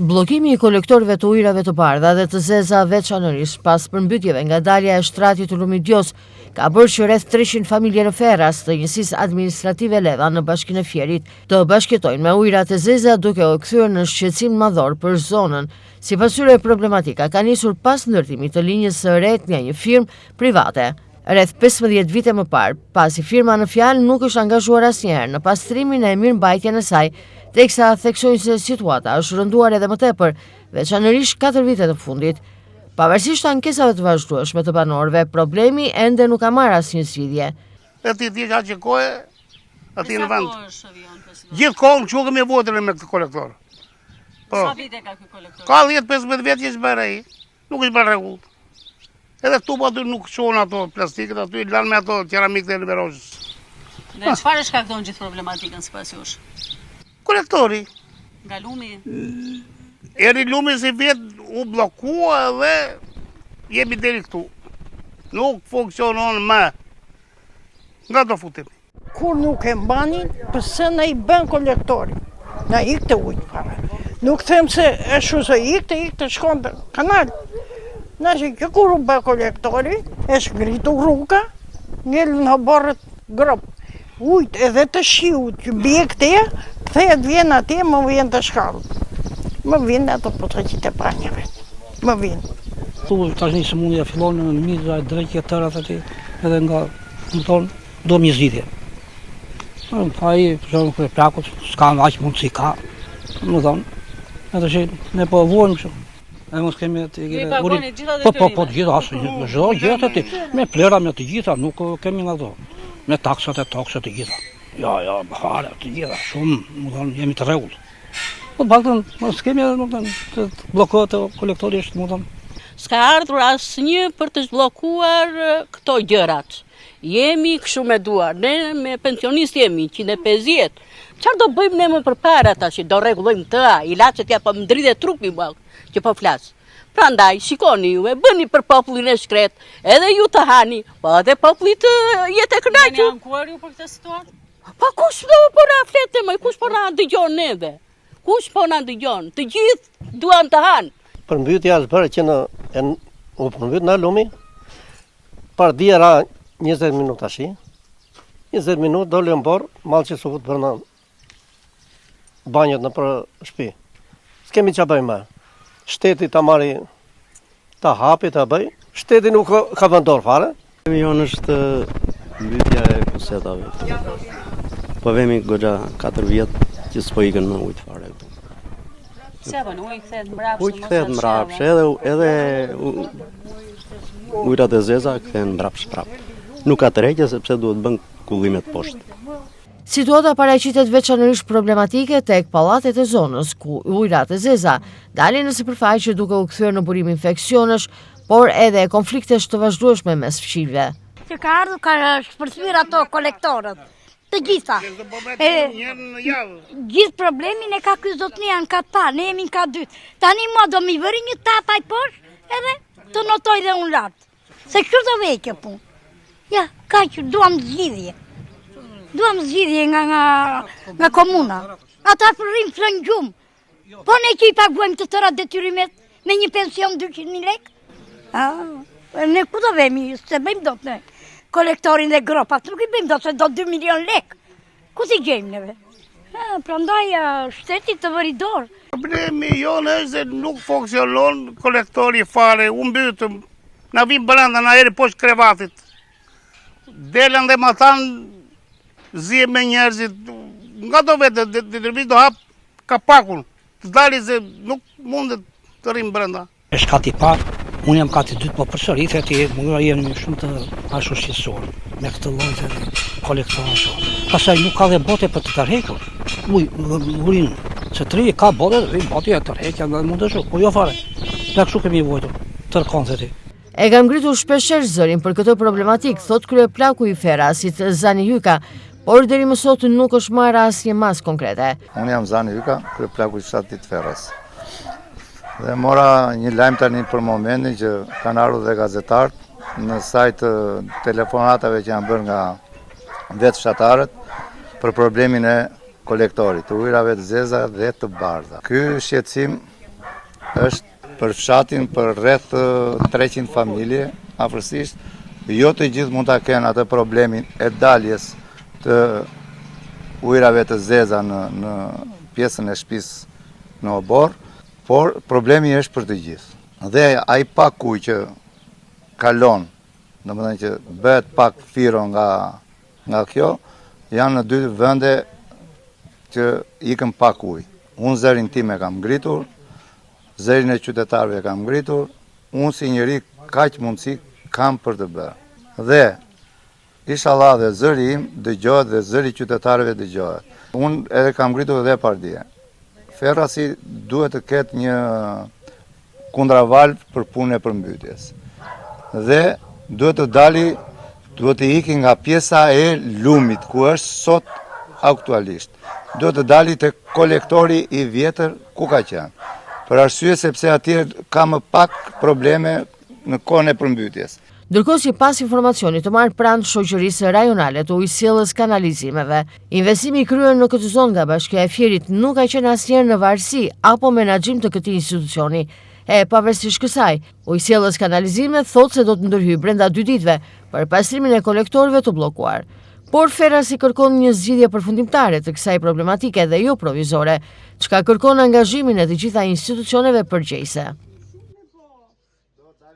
Bllokimi i kolektorëve të ujrave të bardha dhe të zeza veçanërisht pas përmbytjeve nga dalja e shtratit të Lumidjos ka bërë që rreth 300 familje në Ferras të njësisë administrative Leva në bashkinë e Fierit të bashkëtojnë me ujrat e zeza duke u kthyer në shqetësim madhor për zonën. Sipas tyre problematika ka nisur pas ndërtimit të linjës së re nga një firmë private. Rreth 15 vite më parë, pasi firma në fjalë nuk është angazhuar asnjëherë në pastrimin e mirëmbajtjen e saj, teksa theksojnë se situata është rënduar edhe më tepër, veçanërisht 4 vitet të fundit. Pavarësisht ankesave të vazhdueshme të banorëve, problemi ende nuk ka marrë asnjë zgjidhje. Ti ka që kohë aty në vend. Gjithkohë që kemi votën me këtë kolektor. Sa vite ka ky kolektor? Ka 10-15 vjet që është bërë ai. Nuk është bërë rregull. Edhe këtu po aty nuk shohin ato plastikët, aty lanë me ato qeramikët e liberozhës. Dhe çfarë shkakton gjithë problematikën sipas jush? Kolektori. Nga lumi? Eri lumi si vjet u bllokua dhe jemi deri këtu. Nuk funksionon më. Nga do futemi. Kur nuk e mbanin, pëse në i bën kolektori. Në ikte ujtë fare. Nuk them se e shu se ikte shkon të kanal. Në që kjo kur u bë kolektori, e shngritu rruga, ngellë në borët grop. Ujtë edhe të shiut që bje këte, kthehet vjen atje, më vjen të shkallë. Më vjen ato po të qitë e pranjeve. Më vjen. Tu tash një sëmundja fillon në mizra, drejtje të tërat aty, edhe nga, më tonë, do një zgjidhje. Pa i, për shumë kërë plakut, s'ka në aqë mundë si ka, më thonë, edhe që ne po vuajmë shumë. E mos kemi të Po, të gjitha, me çdo gjë aty, me plera me të gjitha, nuk kemi nga këto. Me taksat e taksat të gjitha. Ja, fare, të gjitha, shumë, më thonë, jemi të rregullt. Po paktën, mos kemi edhe, më thonë, të bllokohet kolektori është, më thonë. S'ka ardhur asnjë për të zblokuar këto gjërat. Jemi kështu me duar, ne me pensionistë jemi, 150. Çfarë do bëjmë ne më përpara tash, do rregullojmë të ilaçet ja po më ndridhe trupi më që po flas. Prandaj shikoni ju, e bëni për popullin e shkret, edhe ju të hani, po edhe populli të jetë e kënaqur. Jeni ankuar ju për këtë situatë? Po kush do po na fletë më, kush po na dëgjon neve? Kush po na dëgjon? Të gjithë duan të hanë. Përmbytja është bërë që u përmbyt në lumi, par dia ra 20 minuta shi, 20 minutë dole në borë, malë që su futë bërna banjët në për shpi. S'kemi që bëjmë, shteti të marri të hapi të bëj, shteti nuk ka vendor fare. Jonë është mbytja e kusetave, po vemi goxha 4 vjetë që s'po ikën në ujtë fare këtu. Se bën, ujë kthehet mbrapsht. Ujë kthehet mbrapsht, edhe ujrat e zeza kthehen mbrapsht prapë. Nuk ka tërheqje sepse duhet bën kullimet poshtë. Situata paraqitet veçanërisht problematike tek pallatet e zonës, ku ujrat e zeza dalin në sipërfaqe duke u kthyer në burim infeksionesh, por edhe konfliktesh të vazhdueshme mes fqinjve. Që ka ardhur ka shpërthyer ato kolektorët, të gjitha. Gjithë problemin e ka ky zotnia në katë parë, ne jemi në katë dytë. Tani mua do mi vëri një tapaj poshtë, edhe të notoj dhe unë lartë. Se kështu do vej kjo punë. Ja, ka që duam zgjidhje. Duam zgjidhje nga komuna. Ata përrim flën gjumë. Po ne që i paguajmë të tëra detyrimet me një pension 200.000 lek? Ne ku do vemi, se bëjmë do të ne. Kolektorin dhe gropat, nuk i bëjmë do se do 2 milion lek. Ku si gjejmë neve? Prandaj shteti të vëri dorë. Problemi jonë është se nuk funksionon kolektori fare, u mbytëm. Na vim brenda, na eri poshtë krevatit. Delen dhe ma thanë, zi me njerëzit, nga do vetë, dhe do hap kapakun, të dali se nuk mundet të rrim brenda. E shkati parë, unë jam kati dytë, po përsërit e ti jemi shumë të ashtu shqetësuar me këtë lloj të kolektorësh. Pastaj nuk ka dhe bote për të tërhequr. Urin, se tri ka bote, bote e tërheqja nga mund të shoh, po jo fare. Ne kështu kemi vojtur, tërkonzeti. E kam ngritur shpeshherë zërin për këtë problematik, thot kryeplaku i Ferrasit, Zani Hyka, por deri më sot nuk është marrë asnjë mas konkrete. Unë jam Zani Hyka, kryeplaku i fshatit Ferras. Dhe mora një lajm tani për momentin që kanë ardhur dhe gazetarët në sajt telefonatave që janë bërë nga vetë fshatarët për problemin e kolektorit, të ujrave të zeza dhe të bardha. Ky shqetësim është për fshatin për rreth 300 familje, afërsisht. Jo të gjithë mund ta kenë atë problemin e daljes të ujrave të zeza në pjesën e shtëpisë në obor, por problemi është për të gjithë. Dhe ai pak ujë që kalon, domethënë që bëhet pak firo nga kjo, janë në 2 vende që ikën pak ujë. Unë zërin tim e kam ngritur, zërin e qytetarëve e kam ngritur, unë si njëri kaq mundësi kam për të bërë. Dhe inshallah dhe zëri im dëgjohet dhe zëri i qytetarëve dëgjohet. Unë edhe kam ngritur edhe pardje. Ferrasi duhet të ketë një kundravalv për punën e përmbytjes. Dhe duhet të iki nga pjesa e lumit ku është sot aktualisht. Duhet të dali te kolektori i vjetër ku ka qenë. Për arsye sepse atje ka më pak probleme në kohën e përmbytjes. Ndërkohë si pas informacionit të marrë pranë shoqërisë rajonale të ujësjelljes kanalizimeve, investimi i kryer në këtë zonë nga Bashkia e Fierit nuk ka qenë asnjëherë në varësi apo menaxhim të këtij institucioni. E pavarësisht kësaj, ujësjelljes kanalizime thotë se do të ndërhyjë brenda 2 ditëve për pastrimin e kolektorëve të bllokuar. Por Ferrasi kërkon një zgjidhje përfundimtare të kësaj problematike dhe jo provizore, çka kërkon angazhimin e të gjitha institucioneve përgjegjëse.